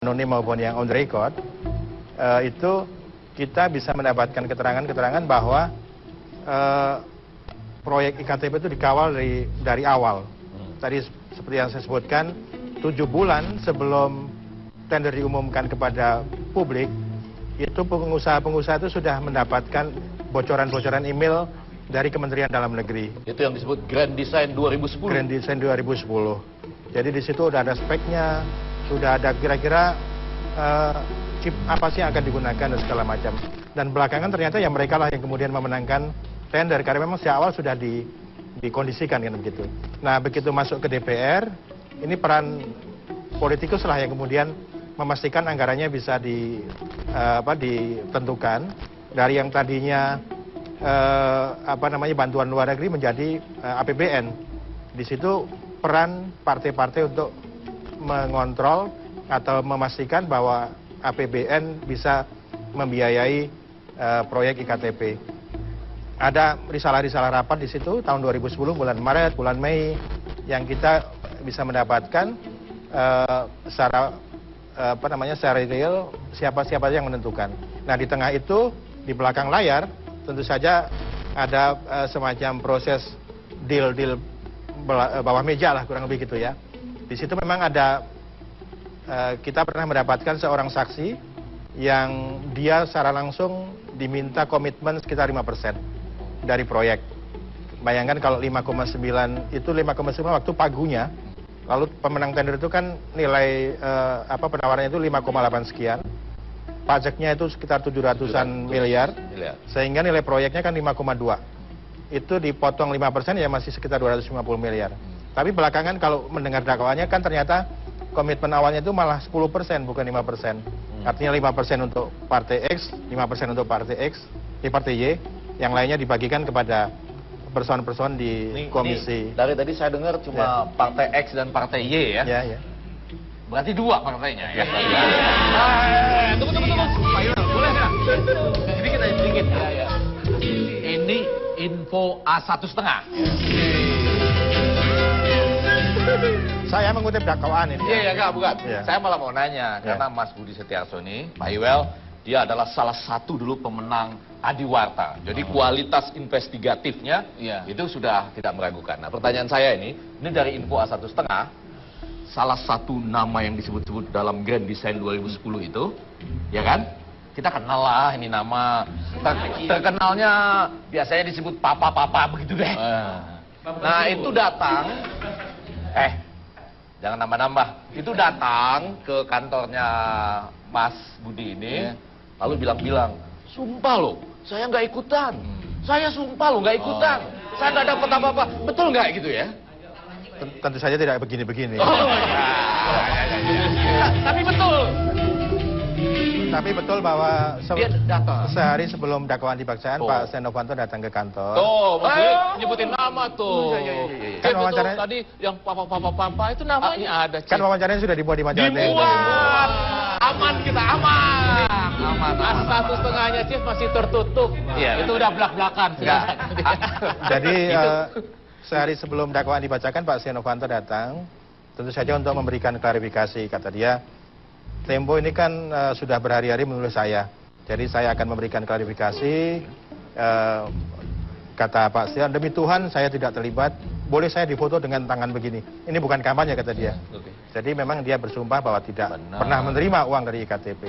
anonim maupun yang on the record, itu kita bisa mendapatkan keterangan-keterangan bahwa proyek IKTP itu dikawal dari awal. Tadi seperti yang saya sebutkan, 7 bulan sebelum tender diumumkan kepada publik, itu pengusaha-pengusaha itu sudah mendapatkan bocoran-bocoran email dari Kementerian Dalam Negeri. Itu yang disebut Grand Design 2010. Grand Design 2010. Jadi di situ udah ada speknya, sudah ada kira-kira chip apa sih yang akan digunakan dan segala macam. Dan belakangan ternyata ya mereka lah yang kemudian memenangkan tender karena memang sejak awal sudah dikondisikan kan begitu. Nah begitu masuk ke DPR, ini peran politikus lah yang kemudian memastikan anggarannya bisa ditentukan dari yang tadinya bantuan luar negeri menjadi APBN. Di situ peran partai-partai untuk mengontrol atau memastikan bahwa APBN bisa membiayai proyek IKTP. Ada risalah-risalah rapat di situ tahun 2010 bulan Maret, bulan Mei yang kita bisa mendapatkan secara real siapa-siapa yang menentukan. Nah di tengah itu di belakang layar tentu saja ada semacam proses deal bawah meja lah kurang lebih gitu ya. Di situ memang ada kita pernah mendapatkan seorang saksi yang dia secara langsung diminta komitmen sekitar 5% dari proyek. Bayangkan kalau 5,9 itu 5,9 waktu pagunya, lalu pemenang tender itu kan nilai penawarannya itu 5,8 sekian, pajaknya itu sekitar 700-an miliar, sehingga nilai proyeknya kan 5,2. Itu dipotong 5% ya masih sekitar 250 miliar. Tapi belakangan kalau mendengar dakwaannya kan ternyata komitmen awalnya itu malah 10% bukan 5%. Artinya 5% untuk partai X, 5% untuk partai X, partai Y, yang lainnya dibagikan kepada person-person di komisi. Dari tadi saya dengar cuma partai X dan partai Y ya. Ya. Berarti 2 partainya ya. Tunggu. Boleh nggak? Sedikit. Ya. Ini info A1,5. Saya mengutip dakwaan ini. Iya, bukan. Ya. Saya malah mau nanya, karena Mas Budi Setiarso ini, Pak Iwel, dia adalah salah satu dulu pemenang Adiwarta. Jadi kualitas investigatifnya itu sudah tidak meragukan. Nah pertanyaan saya ini dari info A1,5, salah satu nama yang disebut-sebut dalam Grand Design 2010 itu, ya kan? Kita kenal lah ini nama, terkenalnya biasanya disebut papa-papa begitu deh. Nah itu datang, jangan nambah-nambah. Itu datang ke kantornya Mas Budi ini, lalu bilang-bilang, sumpah loh, saya nggak ikutan. Saya sumpah loh nggak ikutan. Saya nggak dapat apa-apa. Betul nggak gitu ya? Tentu saja tidak begini-begini. Tapi betul. Tapi betul bahwa Dia datang. sehari sebelum dakwaan dibacakan, Pak Setia Novanto datang ke kantor. Mas nyebutin nama tuh. Kan wawancaranya tadi yang papa itu namanya ada. Kan wawancaranya sudah dibuat di majalah Tempo. Dibuat. Aman kita aman. A1,5-nya Chief masih tertutup. Itu udah belak-belakan. Jadi sehari sebelum dakwaan dibacakan, Pak Setia Novanto datang, tentu saja untuk memberikan klarifikasi. Kata dia, Tempo ini kan sudah berhari-hari menulis saya. Jadi saya akan memberikan klarifikasi. Kata Pak Setia, demi Tuhan saya tidak terlibat. Boleh saya difoto dengan tangan begini. Ini bukan kampanye kata dia. Jadi memang dia bersumpah bahwa tidak pernah menerima uang dari IKTP.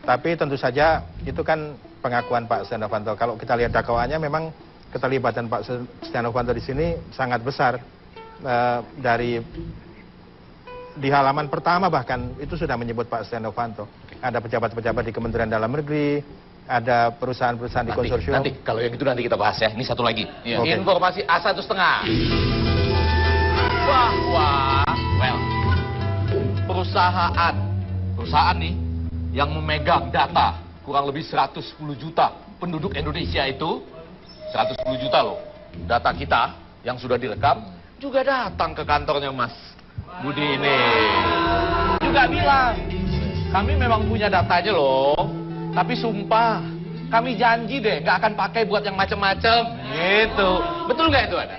Tapi tentu saja itu kan pengakuan Pak Setia Novanto. Kalau kita lihat dakwaannya memang keterlibatan Pak Setia Novanto di sini sangat besar. Di halaman pertama bahkan itu sudah menyebut Pak Setia Novanto. Ada pejabat-pejabat di Kementerian Dalam Negeri, ada perusahaan-perusahaan di konsorsium. Nanti, kalau yang itu nanti kita bahas ya. Ini satu lagi. Informasi A1,5. Bahwa, perusahaan nih, yang memegang data kurang lebih 110 juta penduduk Indonesia itu, 110 juta loh, data kita yang sudah direkam, juga datang ke kantornya Mas Budi ini. Juga bilang, kami memang punya datanya loh, tapi sumpah, kami janji deh nggak akan pakai buat yang macam-macam. Gitu. Betul nggak itu ada?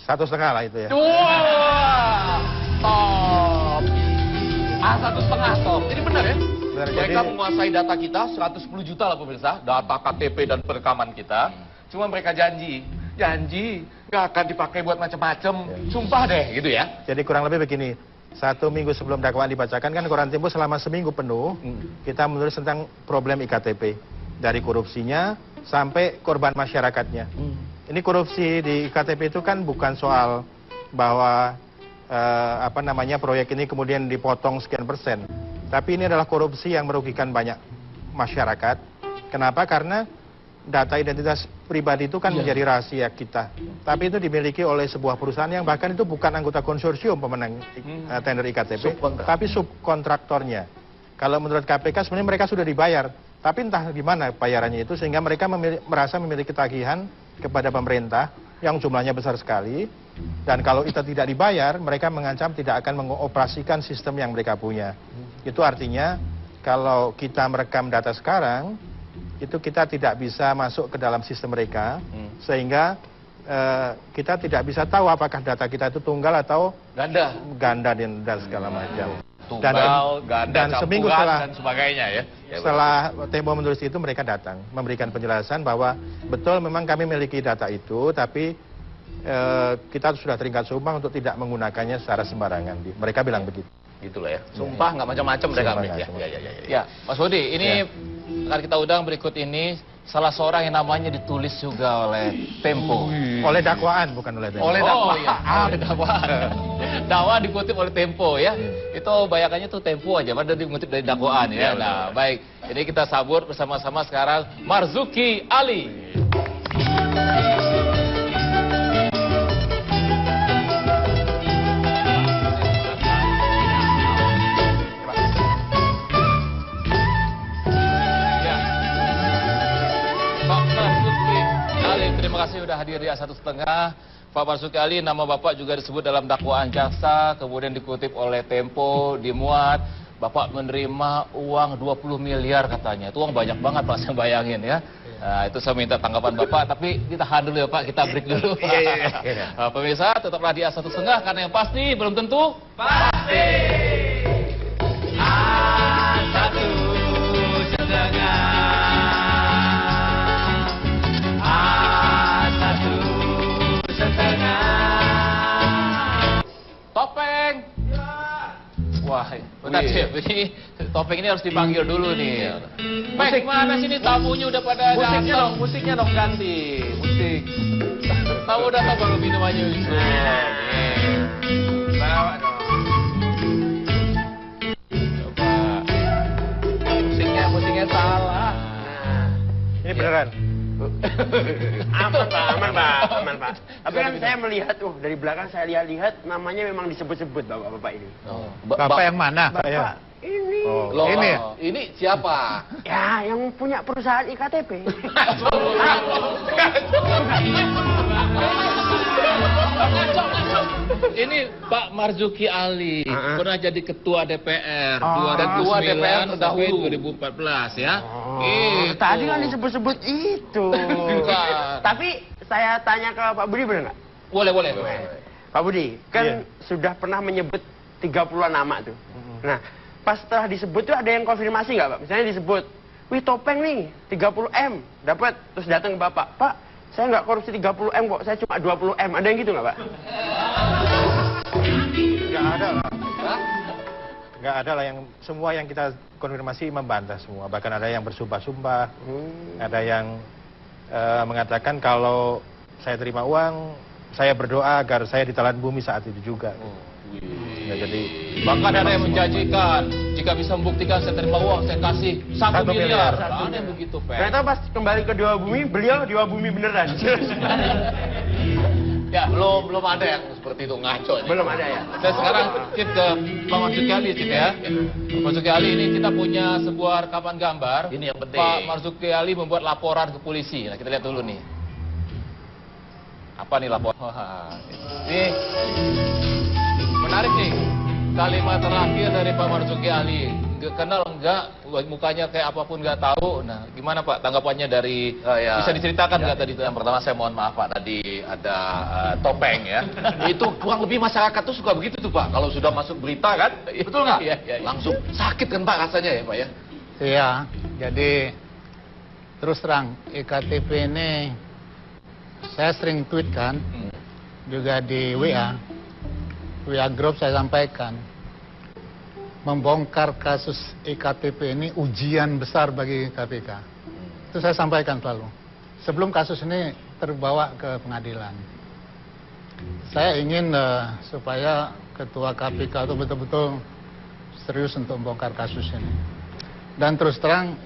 1,5 lah itu ya. Wah, top. 1,5 ton. Jadi benar ya? Benar, Mereka jadi- menguasai data kita 110 juta lah pemirsa, data KTP dan perekaman kita. Cuma mereka janji nggak akan dipakai buat macam-macam. Sumpah deh, gitu ya. Jadi kurang lebih begini, 1 minggu sebelum dakwaan dibacakan kan Koran Tempo selama seminggu penuh kita menulis tentang problem iktp, dari korupsinya sampai korban masyarakatnya. Ini korupsi di iktp itu kan bukan soal bahwa proyek ini kemudian dipotong sekian persen, tapi ini adalah korupsi yang merugikan banyak masyarakat. Kenapa? Karena data identitas pribadi itu kan menjadi rahasia kita. Tapi itu dimiliki oleh sebuah perusahaan yang bahkan itu bukan anggota konsorsium pemenang tender iktp, tapi subkontraktornya. Kalau menurut KPK sebenarnya mereka sudah dibayar, tapi entah gimana bayarannya itu sehingga mereka merasa memiliki tagihan kepada pemerintah yang jumlahnya besar sekali. Dan kalau itu tidak dibayar, mereka mengancam tidak akan mengoperasikan sistem yang mereka punya. Itu artinya kalau kita merekam data sekarang, itu kita tidak bisa masuk ke dalam sistem mereka, sehingga kita tidak bisa tahu apakah data kita itu tunggal atau ganda dan segala macam. Tunggal, ganda, dan seminggu campuran, dan sebagainya ya. Setelah Tempo menulis itu, mereka datang memberikan penjelasan bahwa betul memang kami memiliki data itu, tapi kita sudah terikat sumpah untuk tidak menggunakannya secara sembarangan. Mereka bilang begitu. Gitulah ya. Sumpah nggak macam-macam mereka ambil ya. Ya, Mas Budi, ini akan kita undang berikut ini salah seorang yang namanya ditulis juga oleh Tempo. Oleh dakwaan, bukan oleh Tempo. Oleh dakwaan. Oleh dakwaan. Dakwaan dikutip oleh Tempo ya. Itu bayangannya tuh Tempo aja, padahal dikutip dari dakwaan ya. Nah, baik. Ini kita sambut bersama-sama sekarang Marzuki Ali. Terima kasih sudah hadir di A1,5. Pak Marzuki Ali, nama Bapak juga disebut dalam dakwaan jaksa, kemudian dikutip oleh Tempo, dimuat. Bapak menerima uang 20 miliar katanya. Itu uang banyak banget Pak, saya bayangin ya. Nah, itu saya minta tanggapan Bapak, tapi ditahan dulu ya Pak, kita break dulu. Pemirsa, tetaplah di A1,5 karena yang pasti belum tentu pasti. A1,5. Topeng. Wah, bentar Cip, ini Topeng ini harus dipanggil dulu nih. Musik mana sini, tamunya udah pada datang. Musiknya dong ganti. Musik. Tamu datang baru minum aja bisa. Bawa dong. Coba. Musiknya salah. Ini beneran. Aman Pak. Tapi kan saya melihat, dari belakang saya lihat namanya memang disebut-sebut Bapak ini. Bapak yang mana? Bapak ini. Loh, Ini. ini siapa? Ya, yang punya perusahaan iktp. Ini Pak Marzuki Ali, pernah jadi ketua DPR, Ketua DPR 2009 sampai 2014 ya. Tadi kan disebut-sebut itu. Bukan. Tapi saya tanya ke Pak Budi benar nggak? Boleh. Pak Budi, kan sudah pernah menyebut 30-an nama tuh. Nah, pas setelah disebut tuh ada yang konfirmasi nggak Pak? Misalnya disebut, wih Topeng nih, 30M, dapat, terus datang ke Bapak, Pak, saya nggak korupsi 30M kok, saya cuma 20M, ada yang gitu nggak Pak? Nggak ada lah. Nggak ada lah, yang semua yang kita konfirmasi membantah semua. Bahkan ada yang bersumpah-sumpah, ada yang mengatakan kalau saya terima uang, saya berdoa agar saya ditelan bumi saat itu juga. Ya, jadi bahkan ada yang menjanjikan jika bisa membuktikan saya terima uang, saya kasih 1 miliar. Ada yang begitu, Pak. Ternyata pas kembali ke Dewa Bumi, beliau Dewa Bumi beneran. Ya, belum ada yang seperti itu, ngaco ini. Belum ada ya? Dan sekarang Cip ke Pak Marzuki Ali, Cip ya. Pak Marzuki Ali, ini kita punya sebuah rekaman gambar. Ini yang penting. Pak Marzuki Ali membuat laporan ke polisi. Nah, kita lihat dulu nih. Apa nih laporan? Wah, ini menarik nih. Kalimat terakhir dari Pak Marzuki Ali. kenal enggak, mukanya kayak apapun nggak tahu. Nah, gimana Pak tanggapannya dari bisa diceritakan nggak tadi? Yang pertama saya mohon maaf Pak, tadi ada topeng ya. Itu kurang lebih masyarakat tuh suka begitu tuh Pak. Kalau sudah masuk berita kan, betul nggak? Iya. Langsung sakit kan Pak rasanya ya Pak ya? Iya, jadi terus terang iktp ini saya sering tweet kan, juga di WA Group saya sampaikan. Membongkar kasus iktp ini ujian besar bagi KPK. Itu saya sampaikan selalu. Sebelum kasus ini terbawa ke pengadilan. Saya ingin supaya ketua KPK itu betul-betul serius untuk membongkar kasus ini. Dan terus terang,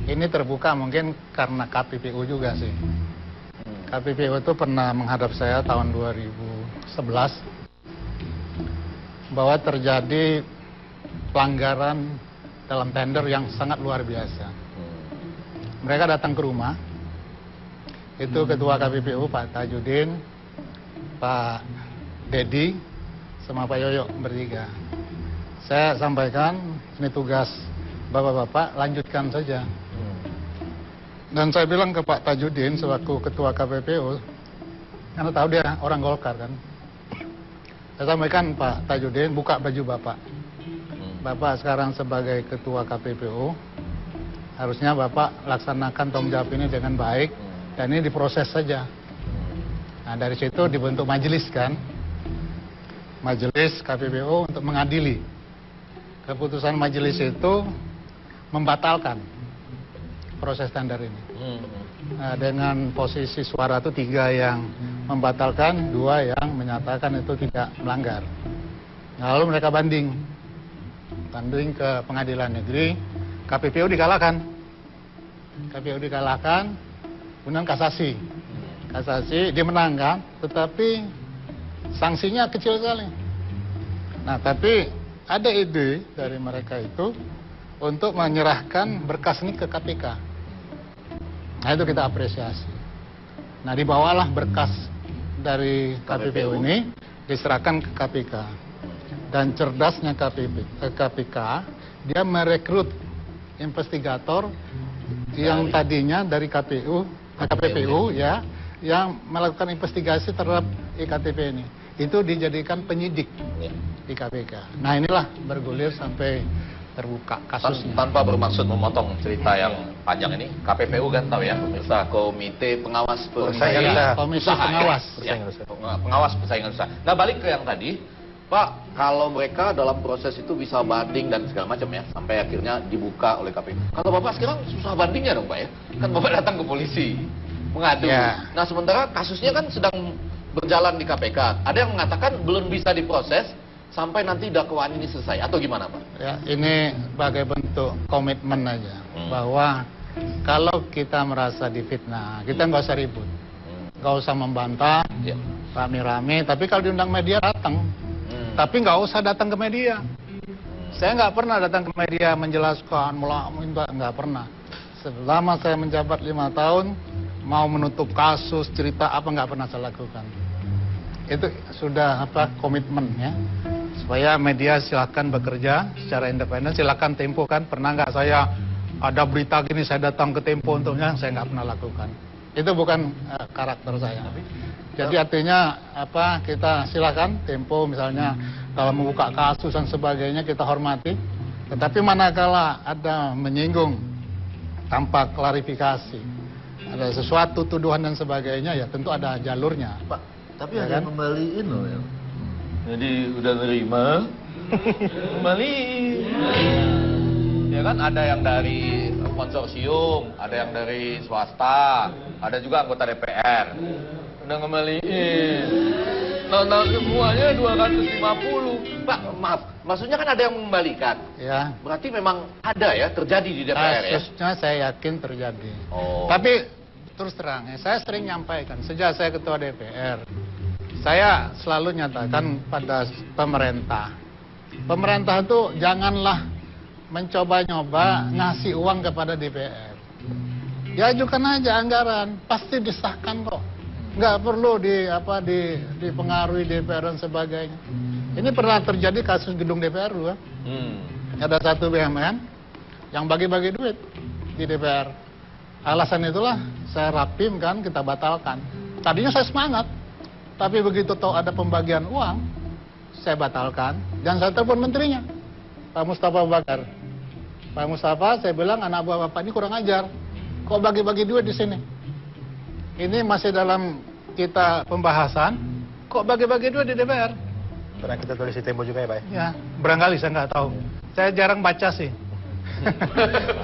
ini terbuka mungkin karena KPPU juga sih. KPPU itu pernah menghadap saya tahun 2011 bahwa terjadi pelanggaran dalam tender yang sangat luar biasa. Mereka datang ke rumah, itu ketua KPPU Pak Tajudin, Pak Dedi, sama Pak Yoyo bertiga. Saya sampaikan, ini tugas Bapak-bapak, lanjutkan saja. Dan saya bilang ke Pak Tajudin selaku ketua KPPU, karena tahu dia orang Golkar kan. Saya sampaikan, Pak Tajudin, buka baju Bapak. Bapak sekarang sebagai ketua KPPU, harusnya Bapak laksanakan tanggung jawab ini dengan baik, dan ini diproses saja. Nah, dari situ dibentuk majelis kan, majelis KPPU untuk mengadili. Keputusan majelis itu membatalkan proses tender ini. Nah, dengan posisi suara itu 3 yang membatalkan, 2 yang menyatakan itu tidak melanggar. Nah, lalu mereka banding ke pengadilan negeri, KPPU dikalahkan. Kemudian kasasi dimenangkan, tetapi sanksinya kecil sekali. Nah, tapi ada ide dari mereka itu untuk menyerahkan berkas ini ke KPK. Nah, itu kita apresiasi. Nah, dibawalah berkas dari KPPU ini diserahkan ke KPK. Dan cerdasnya KPK, dia merekrut investigator yang tadinya dari KPPU ya, yang melakukan investigasi terhadap iktp ini. Itu dijadikan penyidik di KPK. Nah, inilah bergulir sampai terbuka kasusnya. Tanpa bermaksud memotong cerita yang panjang ini, KPPU kan tahu ya, pemirsa, Komite Pengawas Persaingan Usaha. Komisi Pengawas. Pengawas Persaingan Usaha. Nah, balik ke yang tadi, Pak, kalau mereka dalam proses itu bisa banding dan segala macam ya, sampai akhirnya dibuka oleh KPU. Kalau Bapak sekarang susah bandingnya dong Pak ya, kan Bapak datang ke polisi, mengadu. Ya. Nah, sementara kasusnya kan sedang berjalan di KPK. Ada yang mengatakan belum bisa diproses sampai nanti dakwaan ini selesai, atau gimana Pak? Ya, ini sebagai bentuk komitmen aja, bahwa kalau kita merasa difitnah, kita nggak usah ribut, nggak usah membantah, rame-rame, tapi kalau diundang media datang. Tapi nggak usah datang ke media. Saya nggak pernah datang ke media menjelaskan, minta, nggak pernah. Selama saya menjabat 5 tahun, mau menutup kasus, cerita apa nggak pernah saya lakukan. Itu sudah komitmen ya. Supaya media silakan bekerja secara independen, silakan Tempo kan. Pernah nggak saya ada berita gini saya datang ke Tempo untuknya, saya nggak pernah lakukan. Itu bukan karakter saya. Jadi artinya kita silakan Tempo misalnya kalau membuka kasus dan sebagainya kita hormati. Tetapi manakala ada menyinggung tanpa klarifikasi, ada sesuatu tuduhan dan sebagainya, ya tentu ada jalurnya. Pak, tapi ya ada kan? yang kembaliin loh ya. Jadi udah nerima, kembaliin. Ya kan, ada yang dari konsorsium, ada yang dari swasta, ada juga anggota DPR. Udah kembaliin. Nah, semuanya 250. Pak, maaf, maksudnya kan ada yang mengembalikan. Ya. Berarti memang ada ya, terjadi di DPR ya? Kasusnya saya yakin terjadi. Oh. Tapi terus terang, saya sering nyampaikan, sejak saya ketua DPR, saya selalu nyatakan pada pemerintah. Pemerintah itu janganlah mencoba-nyoba ngasih uang kepada DPR. Diajukan aja anggaran, pasti disahkan kok. Nggak perlu dipengaruhi DPR dan sebagainya. Ini pernah terjadi kasus gedung DPR kan? ada satu BUMN yang bagi-bagi duit di DPR. Alasan itulah saya rapim kan, kita batalkan. Tadinya saya semangat, tapi begitu tahu ada pembagian uang, saya batalkan. Dan saya telepon menterinya, Pak Mustafa Bakar. Pak Mustafa, saya bilang anak buah bapak ini kurang ajar. Kok bagi-bagi duit di sini? Ini masih dalam kita pembahasan, kok bagi-bagi duit di DPR? Pernah kita tulis di Tempo juga ya Pak? Ya, barangkali saya nggak tahu. Saya jarang baca sih.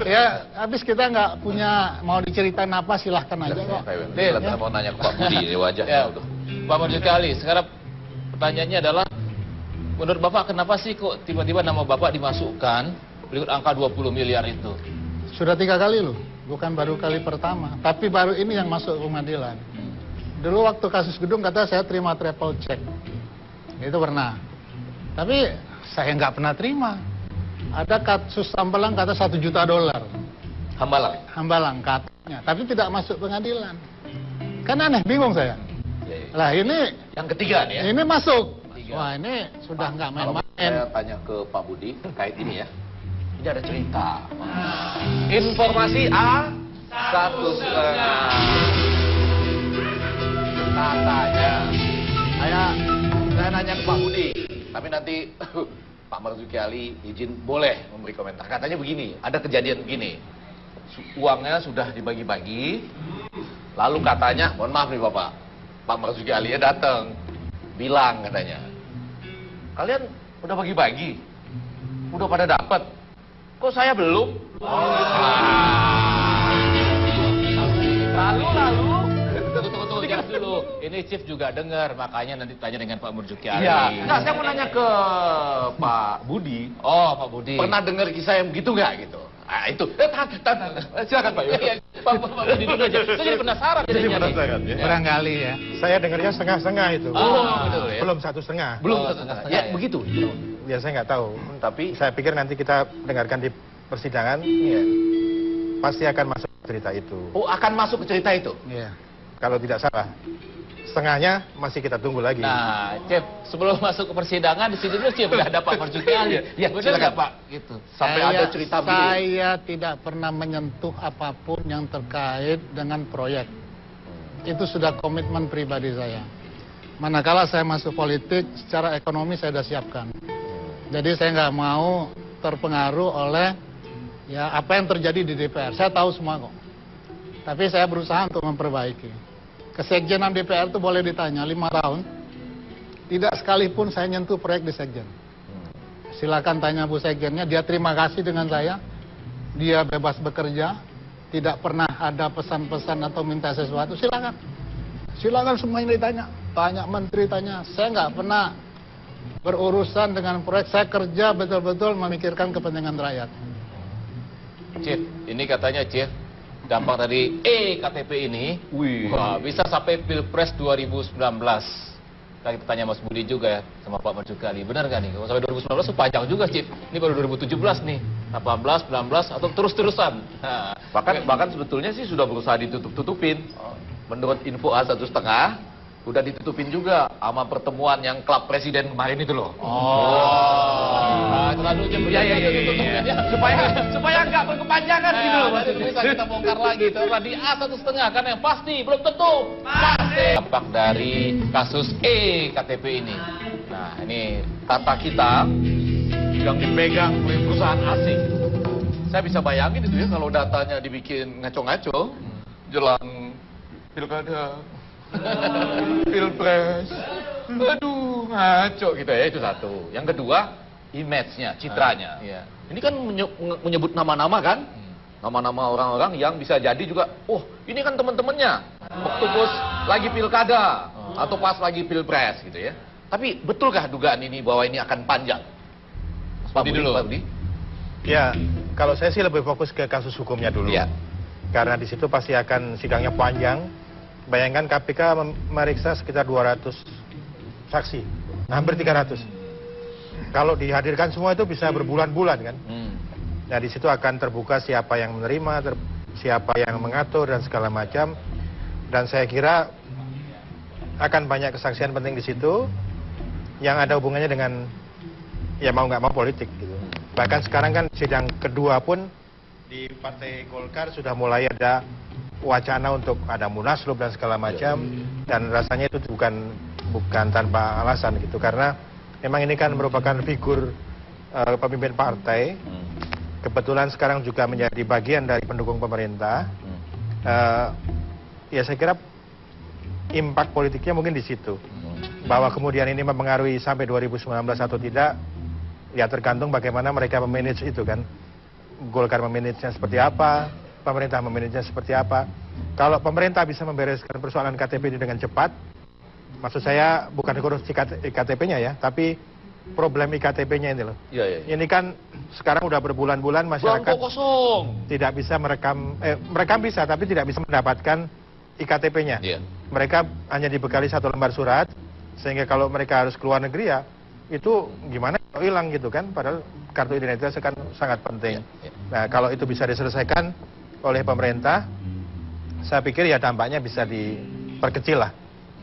Ya, habis kita nggak punya, mau diceritain apa silahkan aja kok. Saya mau nanya ke Pak Budi, ini wajahnya udah. Pak Marzuki, sekarang pertanyaannya adalah, menurut Bapak kenapa sih kok tiba-tiba nama Bapak dimasukkan berikut angka 20 miliar itu? Sudah 3 kali loh, bukan baru kali pertama. Tapi baru ini yang masuk pengadilan. Dulu waktu kasus gedung kata saya terima triple check. Itu pernah. Tapi saya nggak pernah terima. Ada kasus Hambalang kata $1 juta. Hambalang? Hambalang katanya. Tapi tidak masuk pengadilan. Kan aneh, bingung saya. Lah ini yang ketiga nih ya? Ini masuk. Wah ini sudah nggak main-main. Saya tanya ke Pak Budi terkait ini ya. Ini ada cerita. Informasi A, 1,5. Katanya. Saya nanya ke Pak Budi. Tapi nanti Pak Marzuki Ali izin boleh memberi komentar. Katanya begini, ada kejadian begini. Uangnya sudah dibagi-bagi. Lalu katanya, mohon maaf nih Bapak, Pak Marzuki Ali datang. Bilang katanya, kalian udah bagi-bagi? Udah pada dapat? Kok saya belum? Lalu tunggu jelas dulu. Ini Chief juga dengar, makanya nanti tanya dengan Pak Marzuki Ali. Iya. Nah, saya mau nanya ke Pak Budi. Oh, Pak Budi. Pernah dengar kisah yang begitu nggak gitu? Ah, itu. Silakan Pak. Pak Budi dulu aja. Saya jadi penasaran. Jadi penasaran ya. Barangkali ya. Saya dengarnya setengah-setengah itu. Betul ya. Belum 1,5. Belum setengah. Ya, begitu. Ya saya nggak tahu. Tapi Saya pikir nanti kita dengarkan di persidangan. iya. Pasti akan masuk cerita itu. Oh, akan masuk ke cerita itu? Iya. Kalau tidak salah. Setengahnya masih kita tunggu lagi. Nah, Chief, sebelum masuk ke persidangan di sini dulu Chief udah ada Pak Marzuki Ali. Ya, benar nggak Pak? Gitu. Sampai ada cerita begini. Saya tidak pernah menyentuh apapun yang terkait dengan proyek. Itu sudah komitmen pribadi saya. Manakala saya masuk politik, secara ekonomi saya sudah siapkan. Jadi saya nggak mau terpengaruh oleh ya apa yang terjadi di DPR. Saya tahu semua kok. Tapi saya berusaha untuk memperbaiki. Kesekjenan DPR itu boleh ditanya 5 tahun. Tidak sekalipun saya nyentuh proyek di Sekjen. Silakan tanya Bu Sekjennya, dia terima kasih dengan saya. Dia bebas bekerja, tidak pernah ada pesan-pesan atau minta sesuatu. Silakan. Silakan semuanya ditanya. Tanya menteri, tanya. Saya nggak pernah berurusan dengan proyek. Saya kerja betul-betul memikirkan kepentingan rakyat. Chief, ini katanya Chief, dampak dari KTP ini, wah, bisa sampai Pilpres 2019. Tadi tanya Mas Budi juga ya, sama Pak Marzuki Ali. Benar nggak nih? Kalau sampai 2019 itu panjang juga, Chief. Ini baru 2017 nih. 18, 19, atau terus-terusan. Nah, bahkan sebetulnya sih sudah berusaha ditutup-tutupin. Menurut info A1,5, udah ditutupin juga sama pertemuan yang klub presiden kemarin itu loh. Nah, terlalu jemput ya. Supaya nggak berkepanjangan gitu loh. Bisa kita bongkar lagi. Terus di A1,5 kan yang pasti belum tentu. Pasti. Dampak dari kasus KTP ini. Nah, ini data kita yang dipegang oleh perusahaan asing. Saya bisa bayangin itu ya kalau datanya dibikin ngaco-ngaco jelang pilkada. Pilpres, aduh ngaco gitu ya, itu satu. Yang kedua, image-nya, citranya. Ini kan menyebut nama-nama kan, nama-nama orang-orang yang bisa jadi juga, oh ini kan teman-temannya, waktu pas lagi pilkada atau pas lagi pilpres gitu ya. Tapi betulkah dugaan ini bahwa ini akan panjang? Pak Budi dulu. Pak Budi. Ya, kalau saya sih lebih fokus ke kasus hukumnya dulu. Ya. Karena di situ pasti akan sidangnya panjang. Bayangkan KPK memeriksa sekitar 200 saksi, hampir 300. Kalau dihadirkan semua itu bisa berbulan-bulan kan. Nah di situ akan terbuka siapa yang menerima, siapa yang mengatur dan segala macam. Dan saya kira akan banyak kesaksian penting di situ yang ada hubungannya dengan ya mau nggak mau politik gitu. Bahkan sekarang kan sidang kedua pun di Partai Golkar sudah mulai ada wacana untuk ada munaslup dan segala macam, dan rasanya itu bukan tanpa alasan gitu, karena memang ini kan merupakan figur pemimpin partai, kebetulan sekarang juga menjadi bagian dari pendukung pemerintah. Ya saya kira impact politiknya mungkin di situ, bahwa kemudian ini mempengaruhi sampai 2019 atau tidak, ya tergantung bagaimana mereka memanage itu kan. Golkar memanagenya seperti apa, pemerintah memanagenya seperti apa. Kalau pemerintah bisa membereskan persoalan KTP ini dengan cepat, maksud saya bukan korupsi KTP-nya ya, tapi problem IKTP-nya ini loh. Ini kan sekarang udah berbulan-bulan masyarakat tidak bisa merekam bisa, tapi tidak bisa mendapatkan IKTP-nya. Mereka hanya dibekali 1 lembar surat, sehingga kalau mereka harus keluar negeri ya, itu gimana hilang gitu kan, padahal kartu identitas kan sangat penting. Nah, kalau itu bisa diselesaikan oleh pemerintah, saya pikir ya dampaknya bisa diperkecil lah.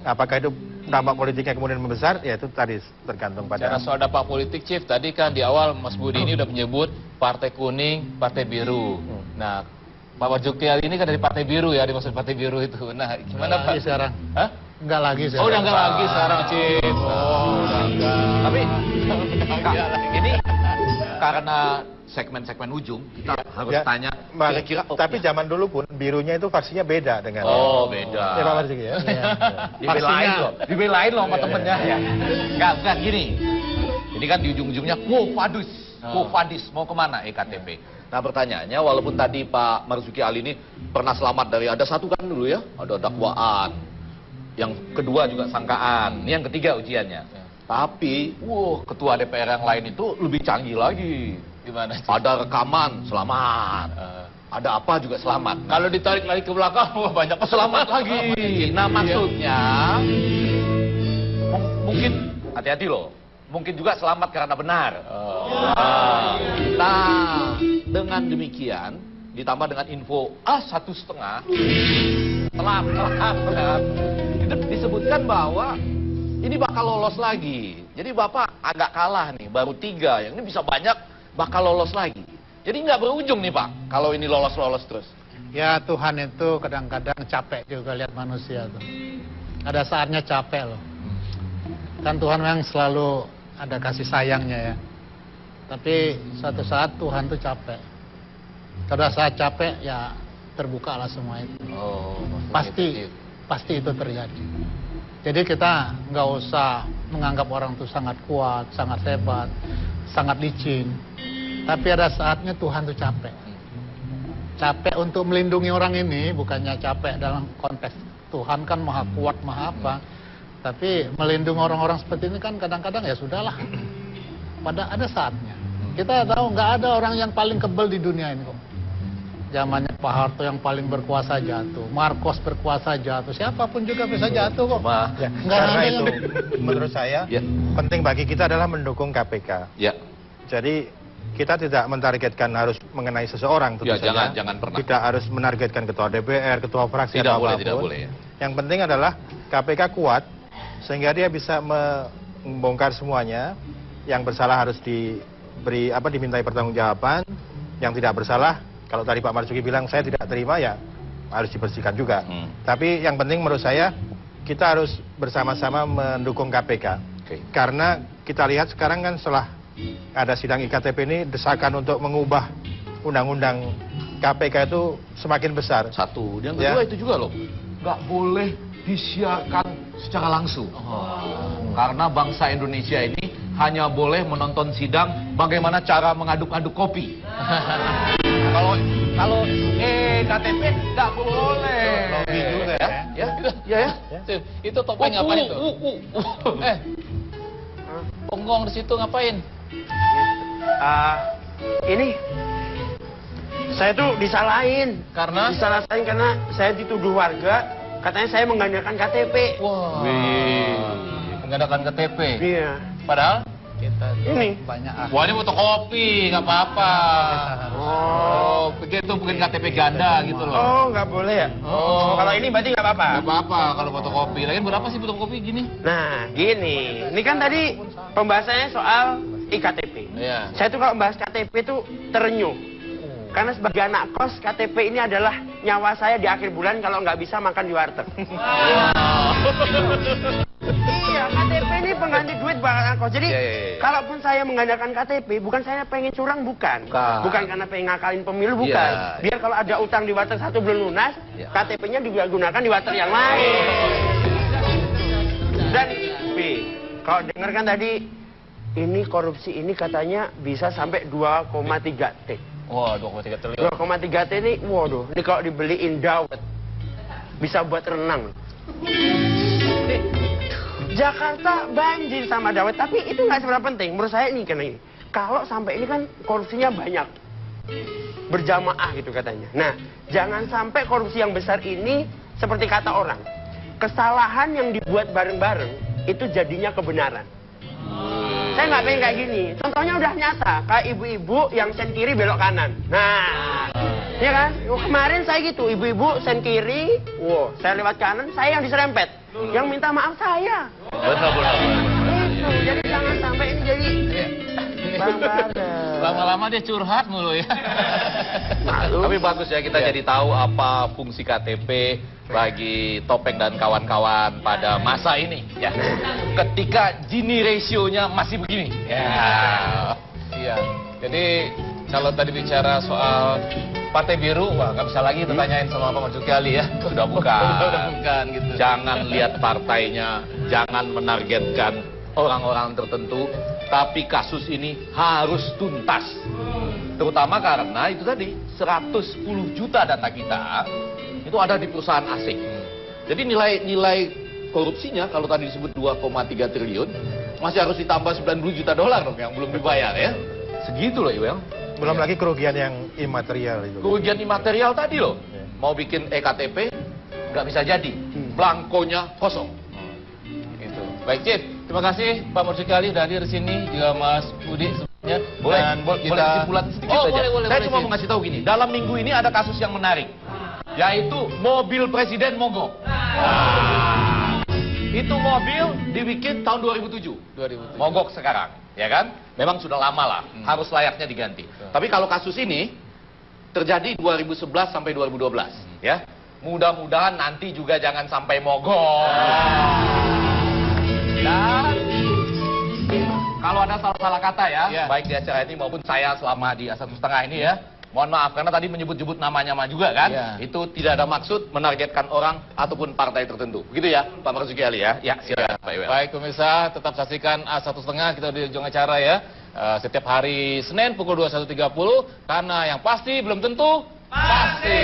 Apakah itu dampak politiknya kemudian membesar, ya itu tadi tergantung pada... Cara soal dampak politik, Chief, tadi kan di awal Mas Budi ini udah menyebut partai kuning, partai biru. Nah, Pak Marzuki ini kan dari partai biru ya, dimaksud partai biru itu. Nah, gimana Pak? Sekarang? Hah? Enggak lagi sekarang. Oh, udah enggak lagi sekarang, Chief. Oh, udah enggak. Tapi ini karena segmen-segmen ujung, kita harus tanya kira-kira... Tapi zaman dulu pun birunya itu vaksinnya beda dengan... Oh, beda. Ya Pak Marzuki ya? Dibelain loh sama temennya. Enggak, gini. Ini kan di ujung-ujungnya Quo-Vadis, mau kemana EKTP? Nah pertanyaannya, walaupun tadi Pak Marzuki Ali ini pernah selamat dari, ada satu kan dulu ya, ada dakwaan. Yang kedua juga sangkaan, ini yang ketiga ujiannya. Tapi, ketua DPR yang lain itu lebih canggih lagi. Gimana? Ada rekaman, selamat. Ada apa juga selamat. Kalau ditarik lagi ke belakang, banyak Selamat lagi. Nah maksudnya, mungkin, hati-hati loh. Mungkin juga selamat karena benar. Nah, dengan demikian, ditambah dengan info 1,5, telat. Itu disebutkan bahwa ini bakal lolos lagi. Jadi Bapak agak kalah nih, baru 3. Yang ini bisa banyak bakal lolos lagi. Jadi nggak berujung nih Pak, kalau ini lolos-lolos terus. Ya Tuhan itu kadang-kadang capek juga lihat manusia tuh. Ada saatnya capek loh. Kan Tuhan memang selalu ada kasih sayangnya ya. Tapi suatu saat Tuhan tuh capek. Pada saat capek ya terbukalah semua itu. Pasti itu terjadi. Jadi kita nggak usah menganggap orang itu sangat kuat, sangat hebat, sangat licin. Tapi ada saatnya Tuhan tuh capek. Capek untuk melindungi orang ini, bukannya capek dalam konteks Tuhan kan maha kuat, maha apa. Tapi melindungi orang-orang seperti ini kan kadang-kadang ya sudahlah. Pada ada saatnya. Kita tahu nggak ada orang yang paling kebal di dunia ini kok. Zamannya Pak Harto yang paling berkuasa jatuh, Marcos berkuasa jatuh, siapapun juga bisa jatuh kok. Ya, karena itu menurut saya penting bagi kita adalah mendukung KPK. Ya. Jadi kita tidak mentargetkan harus mengenai seseorang tentu saja. Jangan pernah. Tidak harus menargetkan ketua DPR, ketua fraksi atau apapun. Tidak boleh. Yang penting adalah KPK kuat sehingga dia bisa membongkar semuanya. Yang bersalah harus dimintai pertanggungjawaban. Yang tidak bersalah, kalau tadi Pak Marzuki bilang saya tidak terima ya harus dibersihkan juga. Tapi yang penting menurut saya kita harus bersama-sama mendukung KPK. Karena kita lihat sekarang kan setelah ada sidang IKTP ini, desakan untuk mengubah undang-undang KPK itu semakin besar. Satu. Yang kedua itu juga loh, nggak boleh disiarkan secara langsung. Karena bangsa Indonesia ini hanya boleh menonton sidang bagaimana cara mengaduk-aduk kopi. Kalau KTP nggak boleh. Lobby juga Ya. Itu topeng apa itu? Ponggong di situ ngapain? Ini saya tuh disalahin. Disalahin karena saya dituduh warga katanya saya menggandakan KTP. Wah. Menggandakan KTP. Iya. Padahal Kita ini banyak Wah ini fotokopi, nggak apa-apa. Oh, begitu bukan KTP ganda gitu loh. Oh, nggak boleh ya? Oh. Kalau ini berarti nggak apa-apa? Nggak apa-apa kalau fotokopi. Lagian berapa sih fotokopi gini? Nah, gini. Ini kan tadi pembahasannya soal iktp. Iya. Saya tuh kalau membahas KTP itu terenyuh. Karena sebagai anak kos, KTP ini adalah nyawa saya di akhir bulan kalau nggak bisa makan di warteg. Iya, KTP ini pengganti duit buat anak kos. Jadi, kalaupun saya menggandakan KTP, bukan saya pengen curang, bukan. Bukan karena pengen ngakalin pemilu, bukan. Biar kalau ada utang di warteg satu belum lunas, KTP-nya digunakan di warteg yang lain. Dan, kalau dengar kan tadi, ini korupsi ini katanya bisa sampai 2,3 T. Wah, 2,3 triliun. 2,3 T ini, waduh, ini kalau dibeliin dawet, bisa buat renang. Jakarta banjir sama dawet, tapi itu nggak seberapa penting. Menurut saya ini, karena ini, kalau sampai ini kan korupsinya banyak. Berjamaah gitu katanya. Nah, jangan sampai korupsi yang besar ini, seperti kata orang, kesalahan yang dibuat bareng-bareng, itu jadinya kebenaran. Saya nggak pengen kayak gini. Contohnya udah nyata, kayak ibu-ibu yang sen kiri belok kanan. Nah, ya kan? Kemarin saya gitu, ibu-ibu sen kiri, saya lewat kanan, saya yang diserempet. Yang minta maaf saya. Betul. Itu, jadi jangan sampai ini jadi Lama-lama dia curhat mulu ya. Tapi bagus ya kita jadi tahu apa fungsi KTP bagi Topeng dan kawan-kawan pada masa ini ya. Ketika Gini ratio-nya masih begini. Iya. Jadi kalau tadi bicara soal Partai Biru, wah nggak bisa lagi ditanyain sama Pak Marzuki Ali ya. Sudah bukan. Sudah bukan gitu. Jangan lihat partainya, jangan menargetkan orang-orang tertentu, tapi kasus ini harus tuntas. Terutama karena itu tadi 110 juta data kita itu ada di perusahaan asing. Jadi nilai korupsinya kalau tadi disebut 2,3 triliun masih harus ditambah 90 juta dolar dong yang belum dibayar ya. Segitu loh Iwel. Belum lagi kerugian yang imaterial itu. Kerugian imaterial tadi loh. Mau bikin EKTP nggak bisa jadi. Blankonya kosong. Itu. Baik, Chief. Terima kasih Pak Marzuki Ali sudah hadir di sini, juga Mas Budi sebenarnya. Boleh kesimpulan sedikit saja. Saya cuma mau ngasih tahu gini, dalam minggu ini ada kasus yang menarik, yaitu mobil presiden mogok. Itu mobil dibikin tahun 2007. Mogok sekarang, ya kan? Memang sudah lama lah, harus layaknya diganti. Tapi kalau kasus ini terjadi 2011 sampai 2012, ya. Mudah-mudahan nanti juga jangan sampai mogok. Dan kalau ada salah-salah kata ya, baik di acara ini maupun saya selama di A1,5 ini ya, mohon maaf karena tadi menyebut-nyebut nama-nama juga kan, itu tidak ada maksud menargetkan orang ataupun partai tertentu. Begitu ya, Pak Marzuki Ali ya. Ya, silakan Pak Iwel. Baik pemirsa, tetap saksikan A1,5 kita di ujung acara ya. Setiap hari Senin pukul 21.30 karena yang pasti belum tentu pasti.